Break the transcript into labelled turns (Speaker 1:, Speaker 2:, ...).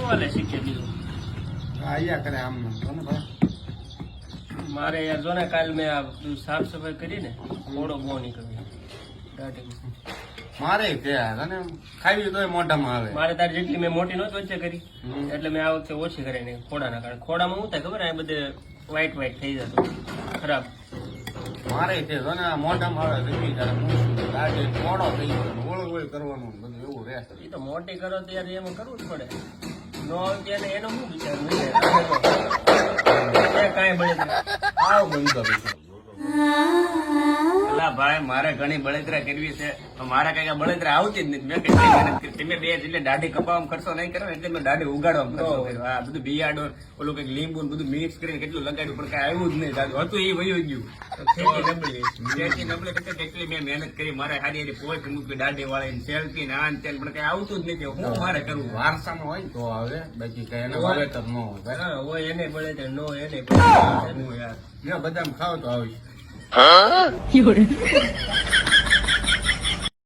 Speaker 1: કેવું હાલે શીખે બીજું
Speaker 2: આયા કરે આમ ને ભાઈ
Speaker 1: મારે યાર જો ને કાલ મેં આ બધું સાફ સફાઈ કરી ને થોડો બહુ નીકળ્યો દાઢી
Speaker 2: મારે તે અને ખાવી તોય મોઢામાં આવે
Speaker 1: મારે તારી જેટલી મેં મોટી નહોતી વચ્ચે કરી એટલે મેં આ વખતે ઓછી કરી નહીં ખોડાના કારણે ખોડામાં શું થાય ખબર આ બધે વ્હાઈટ વ્હાઈટ થઈ જતું ખરાબ
Speaker 2: મારે તે જો ને મોઢામાં આવે જમી ત્યારે મૂછું દાઢે મોડો થઈ ગયો ઓળગોળ કરવાનું બધું એવું રહે
Speaker 1: એ તો મોટી કરો ત્યારે એમાં કરવું જ પડે નો આવે ત્યારે એનો શું વિચાર કાંઈ બળે
Speaker 2: આવ બંધ કરી
Speaker 3: અલા ભાઈ મારે ઘણી બળતરા કરવી છે તો મારે કઈ બળતરા આવતી જ નથી મેં કેટલી મહેનત કરી તમે બે એટલે દાઢી કપાવામાં ખર્ચો નહીં કરો એટલે મેં દાઢી ઉગાડવામાં ખર્ચો કર્યો આ બધું બિયાડો ઓલું કઈક લીંબુ ને બધું મિક્સ કરીને કેટલું લગાડ્યું પણ કઈ આવ્યું જ નહીં દાદુ હતું એ વયું ગયું ખેતી નબળી કરતા કેટલી મેં મહેનત કરી મારે હારી હારી પોસ્ટ મૂકી દાઢી વાળી સેલ્ફી ને આન તેલ પણ કઈ આવતું જ નથી હું મારે કરવું
Speaker 2: વારસામાં હોય ને તો આવે બાકી કઈ એને વાવેતર ન હોય
Speaker 1: હા હોય એને બળે નો એને બળે યાર
Speaker 2: મેં બદામ ખાવ તો આવી
Speaker 4: Fiore.